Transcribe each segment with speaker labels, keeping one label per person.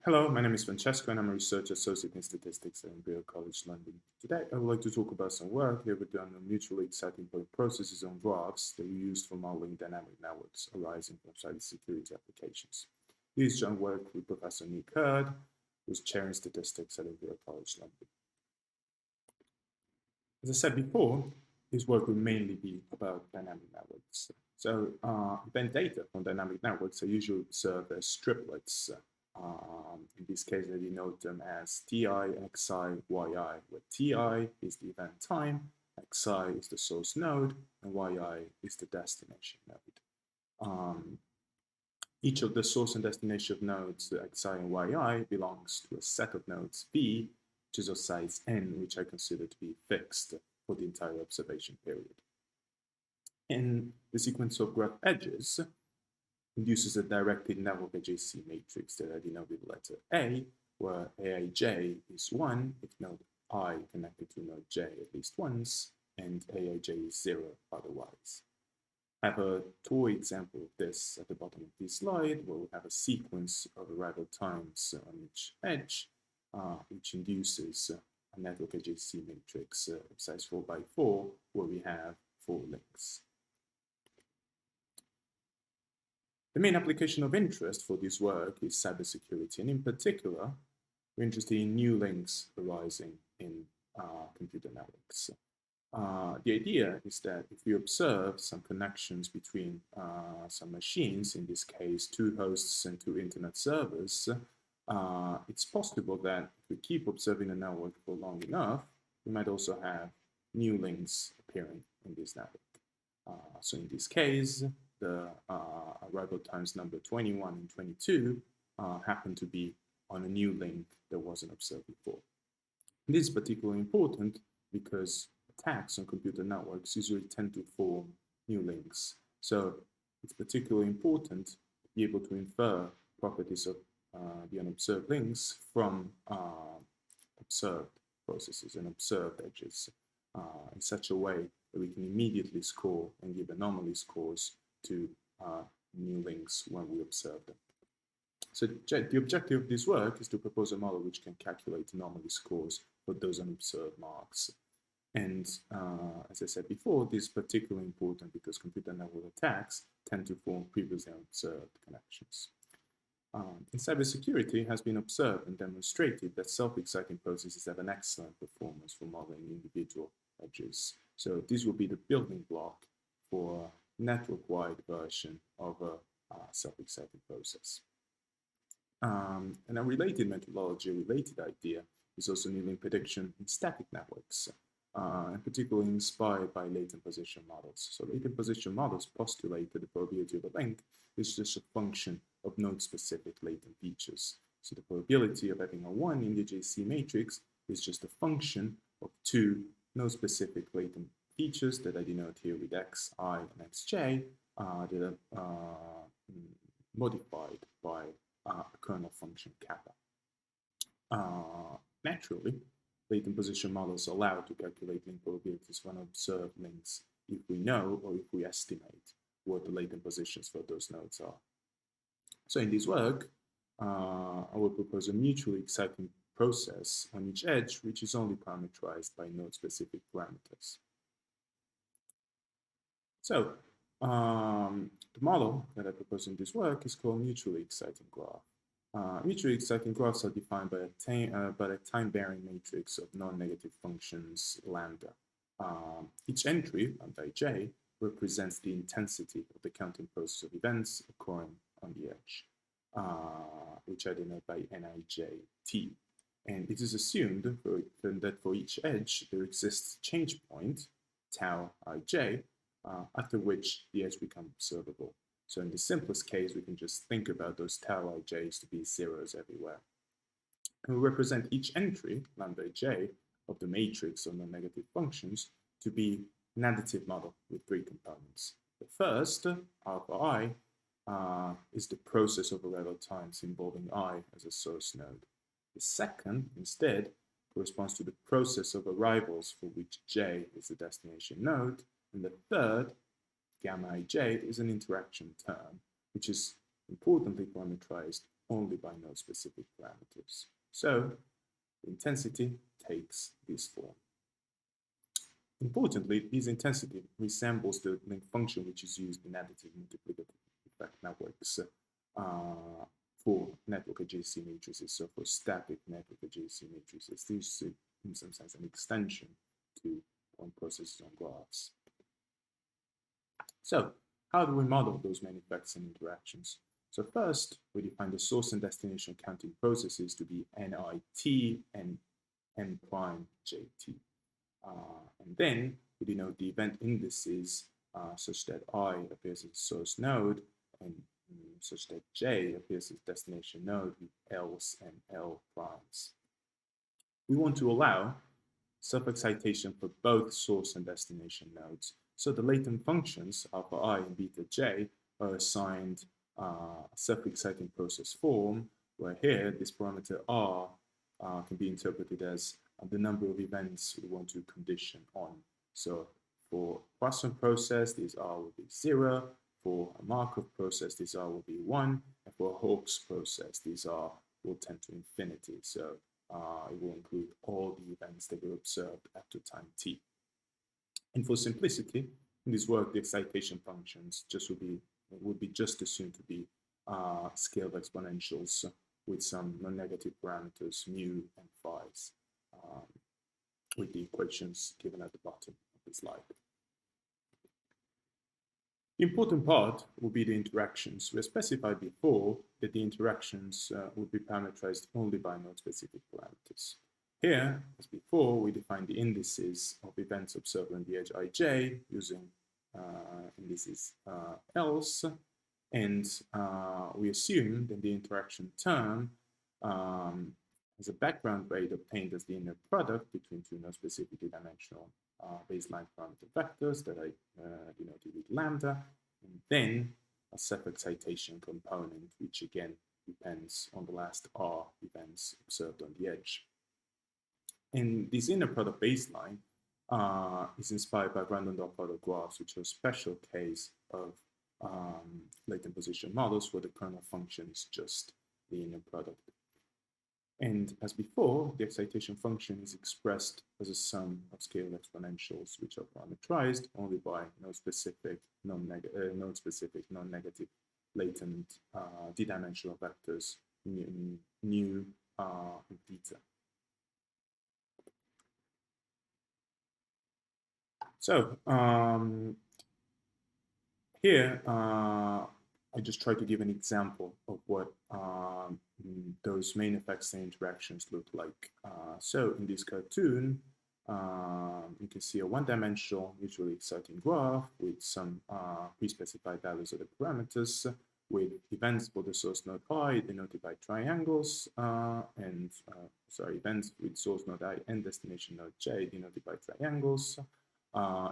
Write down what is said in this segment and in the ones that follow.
Speaker 1: Hello, my name is Francesco and I'm a research associate in statistics at Imperial College London. Today I would like to talk about some work that we've done on mutually exciting point processes on graphs that we used for modeling dynamic networks arising from cybersecurity applications. This joint work with Professor Nick Hurd, who's chairing statistics at Imperial College London. As I said before, this work will mainly be about dynamic networks. So event data from dynamic networks are usually observed as striplets. In this case, I denote them as Ti, Xi, Yi, where Ti is the event time, Xi is the source node, and Yi is the destination node. Each of the source and destination nodes, Xi and Yi, belongs to a set of nodes V, which is of size n, which I consider to be fixed for the entire observation period. And the sequence of graph edges induces a directed network AJC matrix that I denote with the letter A, where Aij is 1 if node I connected to node J at least once, and Aij is 0 otherwise. I have a toy example of this at the bottom of this slide, where we have a sequence of arrival times on each edge, which induces a network AJC matrix of size 4 by 4, where we have 4 links. The main application of interest for this work is cybersecurity, and in particular, we're interested in new links arising in computer networks. The idea is that if we observe some connections between some machines, in this case, 2 hosts and 2 internet servers, it's possible that if we keep observing a network for long enough, we might also have new links appearing in this network. So in this case, the arrival times number 21 and 22 happen to be on a new link that wasn't observed before. This is particularly important because attacks on computer networks usually tend to form new links. So it's particularly important to be able to infer properties of the unobserved links from observed processes and observed edges in such a way that we can immediately score and give anomaly scores to new links when we observe them. So the objective of this work is to propose a model which can calculate anomaly scores for those unobserved marks. And as I said before, this is particularly important because computer network attacks tend to form previously unobserved connections. In cybersecurity, it has been observed and demonstrated that self-exciting processes have an excellent performance for modeling individual edges. So this will be the building block for a network-wide version of a self-exciting process. And a related methodology, a related idea, is also new link prediction in static networks, and particularly inspired by latent position models. So latent position models postulate that the probability of a link is just a function of node-specific latent features. So the probability of having a 1 in the JSC matrix is just a function of 2 node-specific latent features that I denote here with xi and xj that are modified by a kernel function kappa. Naturally, latent position models allow to calculate link probabilities for unobserved links if we know or if we estimate what the latent positions for those nodes are. So in this work, I will propose a mutually exciting process on each edge, which is only parameterized by node-specific parameters. So the model that I propose in this work is called mutually exciting graph. Mutually exciting graphs are defined by a time-varying matrix of non-negative functions lambda. Each entry, lambda ij, represents the intensity of the counting process of events occurring on the edge, which I denote by nijt. And it is assumed that for each edge there exists a change point, tau ij, after which the edge becomes observable. So in the simplest case, we can just think about those tau ij's to be zeros everywhere. And we represent each entry, lambda ij, of the matrix of non-negative functions to be an additive model with 3 components. The first, alpha I, is the process of arrival times involving I as a source node. The second, instead, corresponds to the process of arrivals for which J is the destination node. And the third, gamma ij, is an interaction term, which is importantly parameterized only by node-specific parameters. So the intensity takes this form. Importantly, this intensity resembles the link function which is used in additive multiplicative effect networks for network adjacency matrices. So for static network adjacency matrices, this is in some sense an extension to point processes on graphs. So how do we model those many effects and interactions? So first, we define the source and destination counting processes to be NIT and N prime JT. And then we denote the event indices such that I appears as a source node and such that J appears as destination node with Ls and L primes. We want to allow self-excitation for both source and destination nodes. So the latent functions alpha I and beta J are assigned self-exciting process form, where here this parameter R can be interpreted as the number of events we want to condition on. So for Poisson process, this R will be 0. For a Markov process, this R will be 1. And for a Hawkes process, this R will tend to infinity. So it will include all the events that were observed up to time t. And for simplicity, in this work, the excitation functions would be just assumed to be scaled exponentials with some non-negative parameters mu and phi's, with the equations given at the bottom of the slide. The important part will be the interactions. We specified before that the interactions would be parameterized only by node-specific parameters. Here, as before, we define the indices of events observed on the edge ij using indices else, and we assume that the interaction term has a background rate obtained as the inner product between two node-specifically dimensional baseline parameter vectors that I denoted with lambda, and then a self-excitation component, which again depends on the last R events observed on the edge. And this inner product baseline is inspired by random dot product graphs, which are a special case of latent position models where the kernel function is just the inner product. And as before, the excitation function is expressed as a sum of scaled exponentials, which are parameterized only by node-specific, non-negative, latent d-dimensional vectors nu and theta. So here, I just try to give an example of what those main effects and interactions look like. So in this cartoon, you can see a one-dimensional mutually exciting graph with some pre-specified values of the parameters, with events for the source node I denoted by triangles, events with source node I and destination node J denoted by triangles,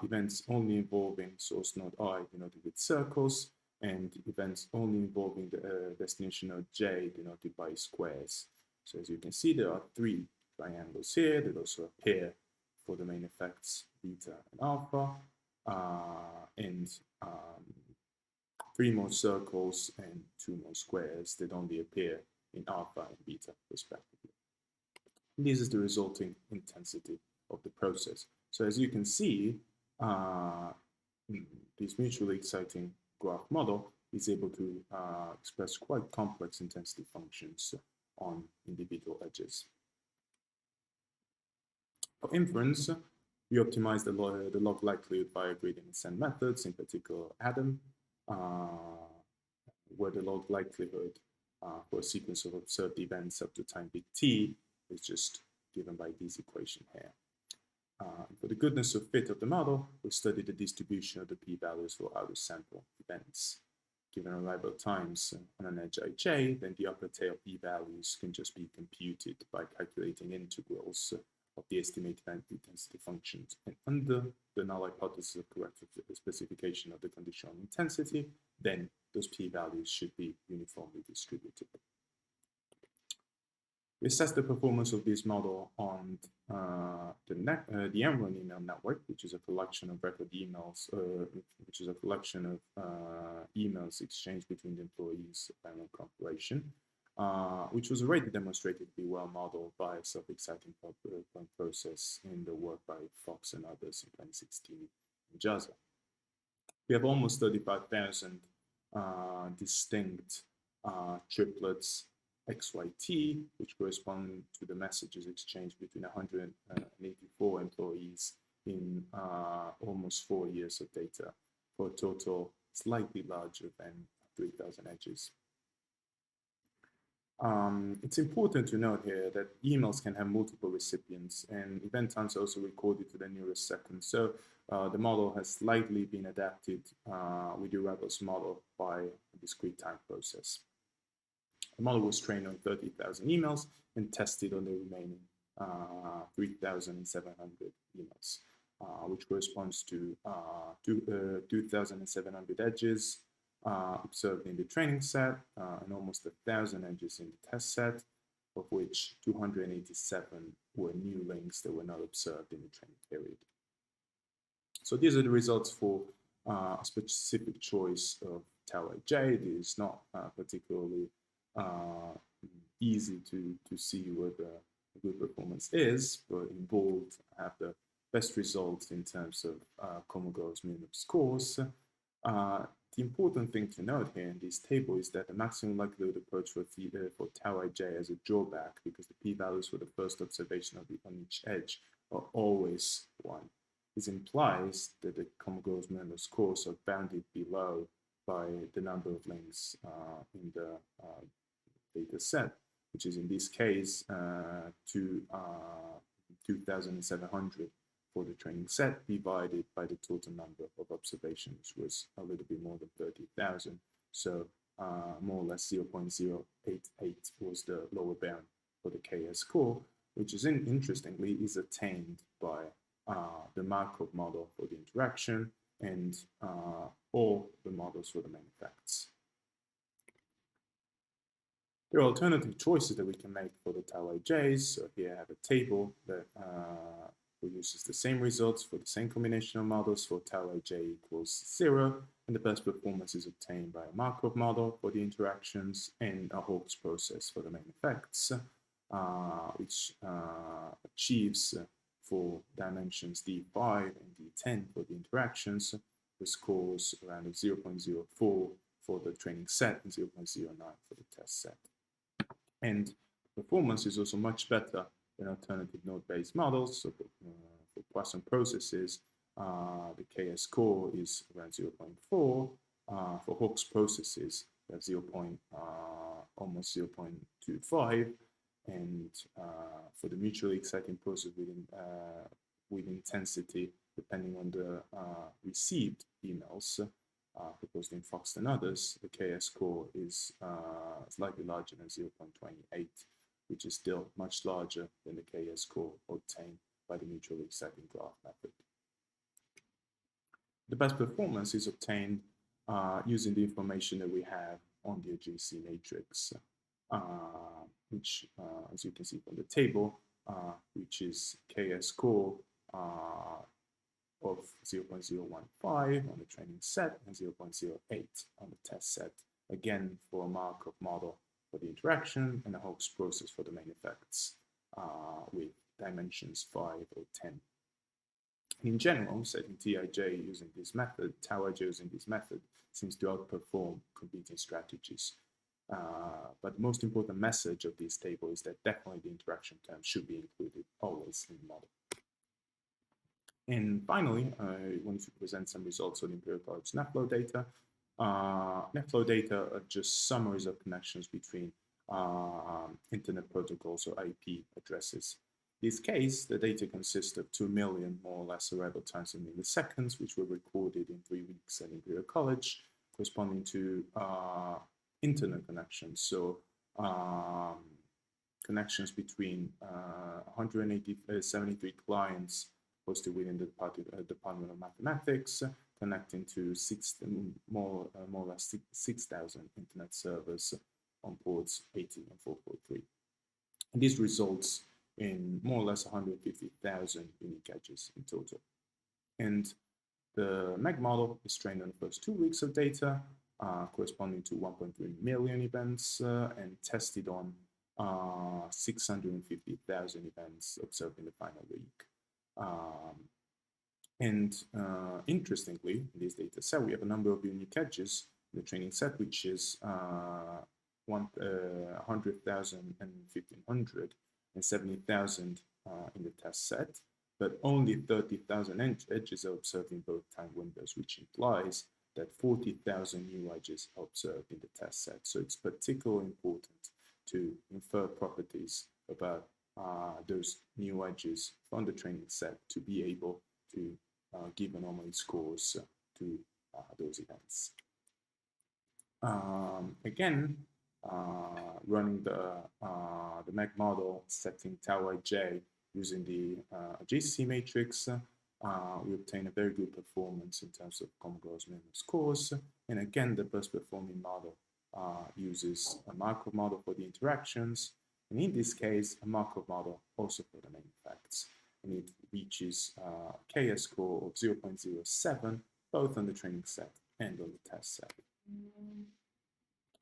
Speaker 1: events only involving source node I denoted with circles, and events only involving the destination node J denoted by squares. So as you can see, there are 3 triangles here that also appear for the main effects beta and alpha, and 3 more circles and 2 more squares that only appear in alpha and beta respectively. And this is the resulting intensity of the process. So as you can see, this mutually exciting graph model is able to express quite complex intensity functions on individual edges. For inference, we optimize the log likelihood via gradient descent methods, in particular Adam, where the log likelihood for a sequence of observed events up to time big T is just given by this equation here. For the goodness of fit of the model, we studied the distribution of the p-values for out-of-sample events. Given arrival times on an edge ij, then the upper tail p-values can just be computed by calculating integrals of the estimated intensity functions. And under the null hypothesis of correct specification of the conditional intensity, then those p-values should be uniformly distributed. We assess the performance of this model on the M1 email network, which is a collection of record emails, emails exchanged between the employees of M1 corporation. which was already demonstrated to be well modeled by a self-exciting point process in the work by Fox and others in 2016 in JASA. We have almost 35,000 distinct triplets XYT, which correspond to the messages exchanged between 184 employees in almost 4 years of data, for a total slightly larger than 3,000 edges. It's important to note here that emails can have multiple recipients, and event times are also recorded to the nearest second. So the model has slightly been adapted with the Rebels model by a discrete time process. The model was trained on 30,000 emails and tested on the remaining 3,700 emails, which corresponds to 2,700 edges observed in the training set and almost 1,000 edges in the test set, of which 287 were new links that were not observed in the training period. So these are the results for a specific choice of tau ij. It is not particularly easy to see what a good performance is, but in bold I have the best results in terms of Komogoro's minimum scores. The important thing to note here in this table is that the maximum likelihood approach for tau ij has a drawback, because the p-values for the first observation on each edge are always 1. This implies that the Komogoro's minimum scores are bounded below by the number of links in the data set, which is in this case 2,700 for the training set, divided by the total number of observations, was a little bit more than 30,000. So more or less 0.088 was the lower bound for the KS score, which is interestingly is attained by the Markov model for the interaction and all the models for the main effects. There are alternative choices that we can make for the tau ij's. So here I have a table that produces the same results for the same combination of models for tau ij equals 0, and the best performance is obtained by a Markov model for the interactions and a Hawkes process for the main effects, which achieves for dimensions d5 and d10 for the interactions the scores around 0.04 for the training set and 0.09 for the test set. And performance is also much better than alternative node-based models. So for Poisson processes, the KS score is around 0.4. For Hawkes processes, we have almost 0.25. And for the mutually exciting process with intensity, depending on the received emails, proposed in Fox and others, the KS score is slightly larger than 0.28, which is still much larger than the KS score obtained by the mutually exciting graph method. The best performance is obtained using the information that we have on the GC matrix, which, as you can see from the table, which is KS score of 0.015 on the training set and 0.08 on the test set, again for a Markov model for the interaction and a Hawkes process for the main effects with dimensions 5 or 10. In general, setting Tij using this method, tau ij using this method, seems to outperform competing strategies. But the most important message of this table is that definitely the interaction term should be included always in the model. And finally, I wanted to present some results on empirical NetFlow data. NetFlow data are just summaries of connections between internet protocols or IP addresses. In this case, the data consists of 2 million, more or less, arrival times in milliseconds, which were recorded in 3 weeks at Imperial College, corresponding to internet connections. So connections between 173 clients hosted within the Department of Mathematics, connecting to more or less 6,000 internet servers on ports 80 and 443. And this results in more or less 150,000 unique edges in total. And the MEG model is trained on the first 2 weeks of data, corresponding to 1.3 million events, and tested on 650,000 events observed in the final week. Interestingly, in this data set, we have a number of unique edges in the training set, which is 100,000 and 1,500 and 70,000 in the test set, but only 30,000 edges are observed in both time windows, which implies that 40,000 new edges are observed in the test set. So it's particularly important to infer properties about those new edges from the training set to be able to give anomaly scores to those events. Again, running the MEG model, setting tau ij using the JSC matrix, we obtain a very good performance in terms of common gross minimum scores. And again, the best performing model uses a Markov model for the interactions, and in this case, a Markov model also for the main effects. And it reaches a KS score of 0.07, both on the training set and on the test set.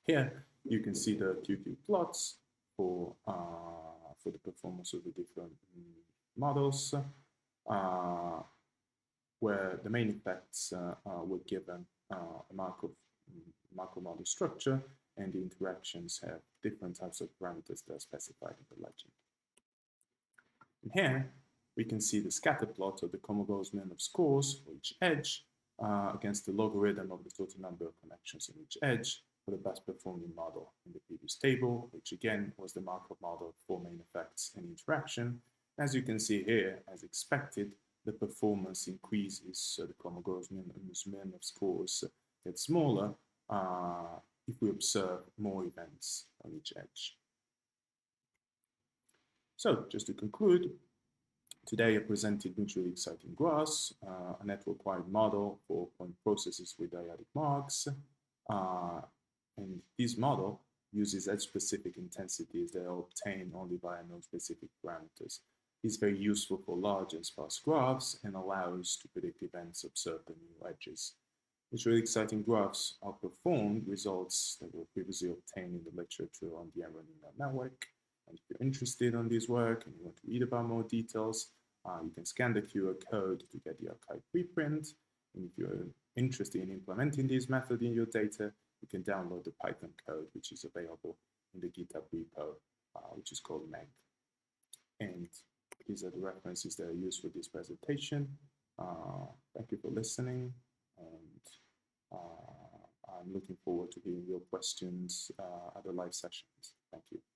Speaker 1: Here, you can see the QQ plots for the performance of the different models, where the main effects were given a Markov model structure, and the interactions have different types of parameters that are specified in the legend. And here, we can see the scatter plot of the common gross minimum scores for each edge against the logarithm of the total number of connections in each edge for the best performing model in the previous table, which again was the Markov model for main effects and interaction. As you can see here, as expected, the performance increases, so the common gross minimum scores get smaller if we observe more events on each edge. So, just to conclude, today I presented mutually exciting graphs, a network-wide model for point processes with dyadic marks, and this model uses edge-specific intensities that are obtained only via node-specific parameters. It's very useful for large and sparse graphs and allows to predict events observed on new edges. These really exciting graphs outperformed results that were previously obtained in the literature on the neural network. And if you're interested in this work and you want to read about more details, you can scan the QR code to get the archive preprint. And if you're interested in implementing this method in your data, you can download the Python code, which is available in the GitHub repo, which is called MEG. And these are the references that are used for this presentation. Thank you for listening, and I'm looking forward to hearing your questions at the live sessions. Thank you.